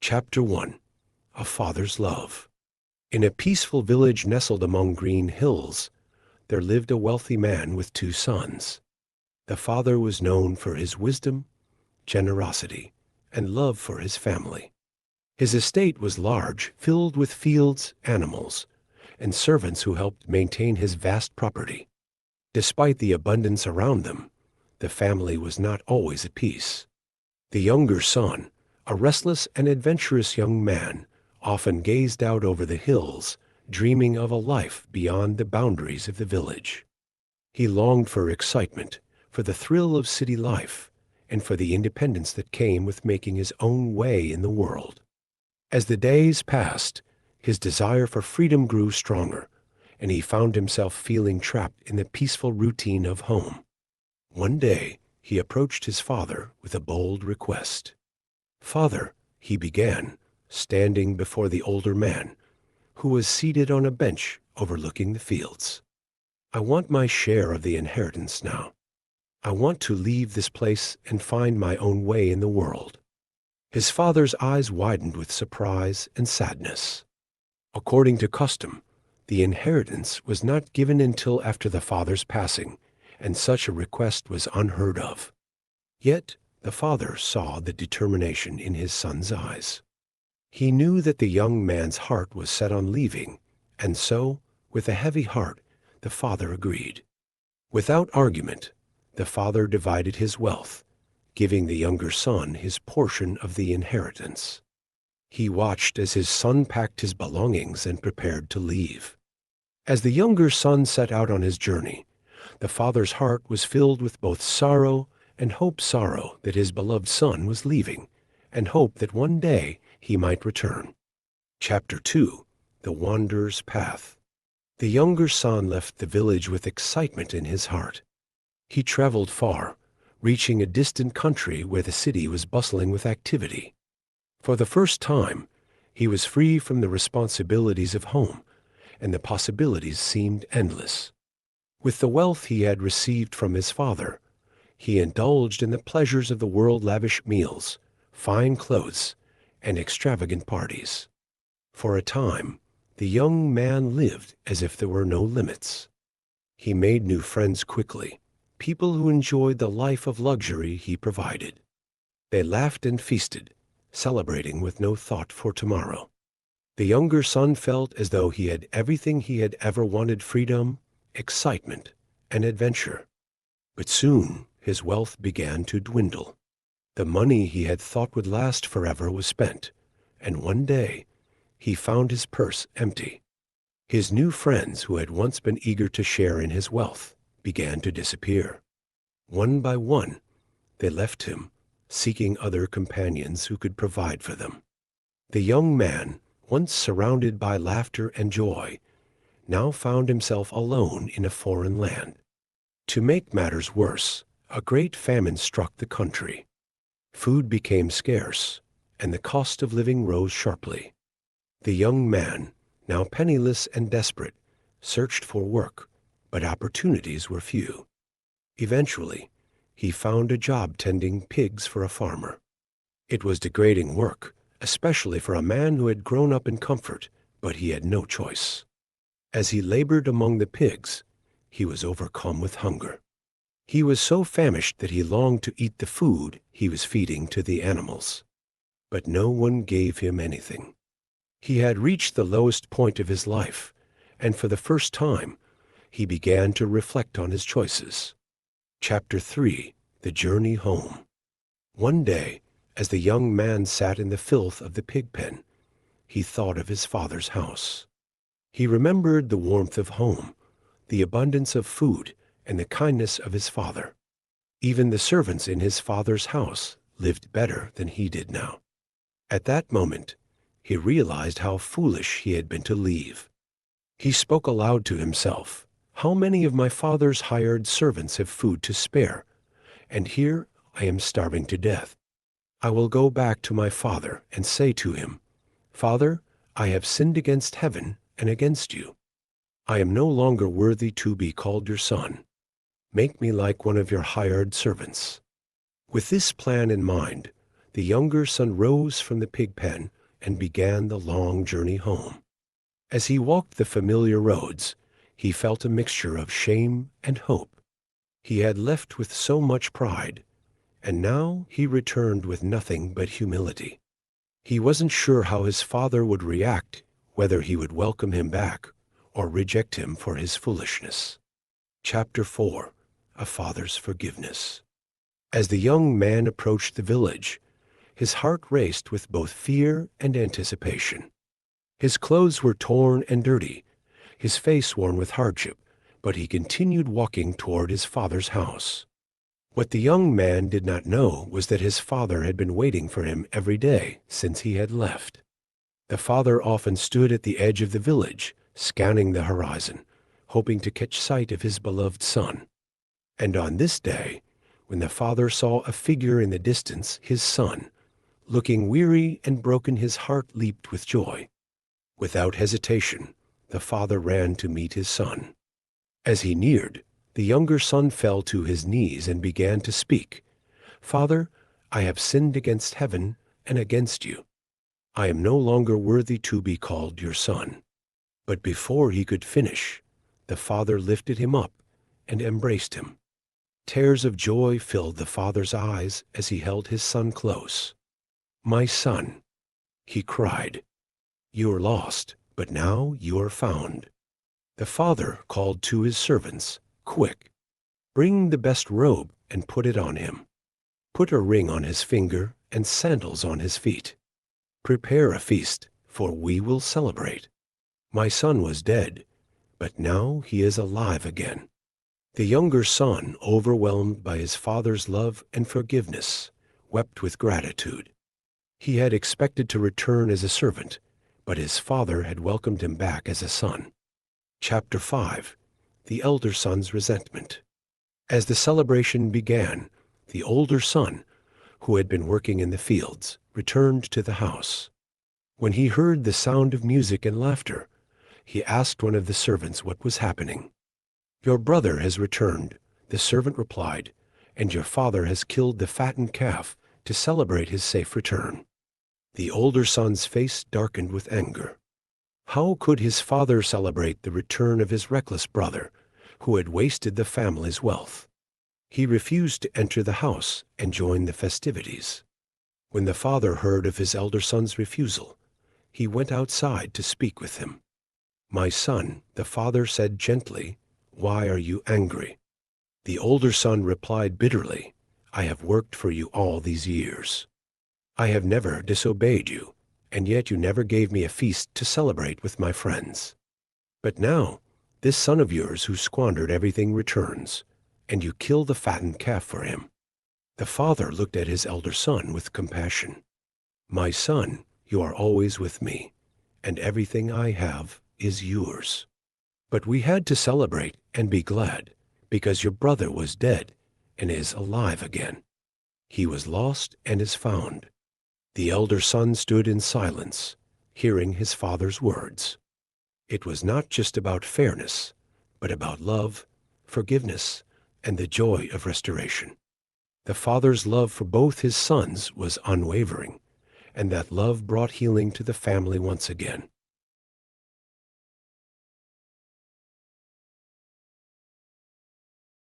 Chapter 1. A Father's Love. In a peaceful village nestled among green hills, there lived a wealthy man with two sons. The father was known for his wisdom, generosity, and love for his family. His estate was large, filled with fields, animals, and servants who helped maintain his vast property. Despite the abundance around them, the family was not always at peace. The younger son, a restless and adventurous young man, often gazed out over the hills, dreaming of a life beyond the boundaries of the village. He longed for excitement, for the thrill of city life, and for the independence that came with making his own way in the world. As the days passed, his desire for freedom grew stronger, and he found himself feeling trapped in the peaceful routine of home. One day, he approached his father with a bold request. "Father," he began, standing before the older man, who was seated on a bench overlooking the fields. "I want my share of the inheritance now. I want to leave this place and find my own way in the world." His father's eyes widened with surprise and sadness. According to custom, the inheritance was not given until after the father's passing, and such a request was unheard of. Yet the father saw the determination in his son's eyes. He knew that the young man's heart was set on leaving, and so, with a heavy heart, the father agreed. Without argument, the father divided his wealth, giving the younger son his portion of the inheritance. He watched as his son packed his belongings and prepared to leave. As the younger son set out on his journey, the father's heart was filled with both sorrow and sorrow that his beloved son was leaving, and hope that one day he might return. Chapter 2. The Wanderer's Path. The younger son left the village with excitement in his heart. He traveled far, reaching a distant country where the city was bustling with activity. For the first time, he was free from the responsibilities of home, and the possibilities seemed endless. With the wealth he had received from his father, he indulged in the pleasures of the world-lavish meals, fine clothes, and extravagant parties. For a time, the young man lived as if there were no limits. He made new friends quickly, people who enjoyed the life of luxury he provided. They laughed and feasted, celebrating with no thought for tomorrow. The younger son felt as though he had everything he had ever wanted: freedom, excitement, and adventure. But soon his wealth began to dwindle. The money he had thought would last forever was spent, and one day he found his purse empty. His new friends, who had once been eager to share in his wealth, began to disappear. One by one, they left him, seeking other companions who could provide for them. The young man, once surrounded by laughter and joy, now found himself alone in a foreign land. To make matters worse, a great famine struck the country. Food became scarce, and the cost of living rose sharply. The young man, now penniless and desperate, searched for work, but opportunities were few. Eventually, he found a job tending pigs for a farmer. It was degrading work, especially for a man who had grown up in comfort, but he had no choice. As he labored among the pigs, he was overcome with hunger. He was so famished that he longed to eat the food he was feeding to the animals. But no one gave him anything. He had reached the lowest point of his life, and for the first time, he began to reflect on his choices. Chapter 3. The Journey Home. One day, as the young man sat in the filth of the pig pen, he thought of his father's house. He remembered the warmth of home, the abundance of food, and the kindness of his father. Even the servants in his father's house lived better than he did now. At that moment, he realized how foolish he had been to leave. He spoke aloud to himself, "How many of my father's hired servants have food to spare? And here I am starving to death. I will go back to my father and say to him, 'Father, I have sinned against heaven and against you. I am no longer worthy to be called your son. Make me like one of your hired servants.'" With this plan in mind, The younger son rose from the pig pen and began the long journey home. As he walked the familiar roads, he felt a mixture of shame and hope. He had left with so much pride, and now he returned with nothing but humility. He wasn't sure how his father would react, whether he would welcome him back or reject him for his foolishness. Chapter 4. A Father's Forgiveness. As the young man approached the village, his heart raced with both fear and anticipation. His clothes were torn and dirty, his face worn with hardship, but he continued walking toward his father's house. What the young man did not know was that his father had been waiting for him every day since he had left. The father often stood at the edge of the village, scanning the horizon, hoping to catch sight of his beloved son. And on this day, when the father saw a figure in the distance, his son, looking weary and broken, his heart leaped with joy. Without hesitation, the father ran to meet his son. As he neared, the younger son fell to his knees and began to speak. "Father, I have sinned against heaven and against you. I am no longer worthy to be called your son." But before he could finish, the father lifted him up and embraced him. Tears of joy filled the father's eyes as he held his son close. "My son," he cried, "you were lost, but now you are found." The father called to his servants, "Quick, bring the best robe and put it on him. Put a ring on his finger and sandals on his feet. Prepare a feast, for we will celebrate. My son was dead, but now he is alive again." The younger son, overwhelmed by his father's love and forgiveness, wept with gratitude. He had expected to return as a servant, but his father had welcomed him back as a son. Chapter 5. The elder son's resentment. As the celebration began, the older son, who had been working in the fields, returned to the house. When he heard the sound of music and laughter, he asked one of the servants what was happening. "Your brother has returned," the servant replied, "and your father has killed the fattened calf to celebrate his safe return." The older son's face darkened with anger. How could his father celebrate the return of his reckless brother, who had wasted the family's wealth? He refused to enter the house and join the festivities. When the father heard of his elder son's refusal, he went outside to speak with him. "My son," the father said gently, "why are you angry?" The older son replied bitterly, "I have worked for you all these years. I have never disobeyed you, and yet you never gave me a feast to celebrate with my friends. But now, this son of yours who squandered everything returns, and you kill the fattened calf for him." The father looked at his elder son with compassion. "My son, you are always with me, and everything I have is yours. But we had to celebrate and be glad, because your brother was dead and is alive again. He was lost and is found." The elder son stood in silence, hearing his father's words. It was not just about fairness, but about love, forgiveness, and the joy of restoration. The father's love for both his sons was unwavering, and that love brought healing to the family once again.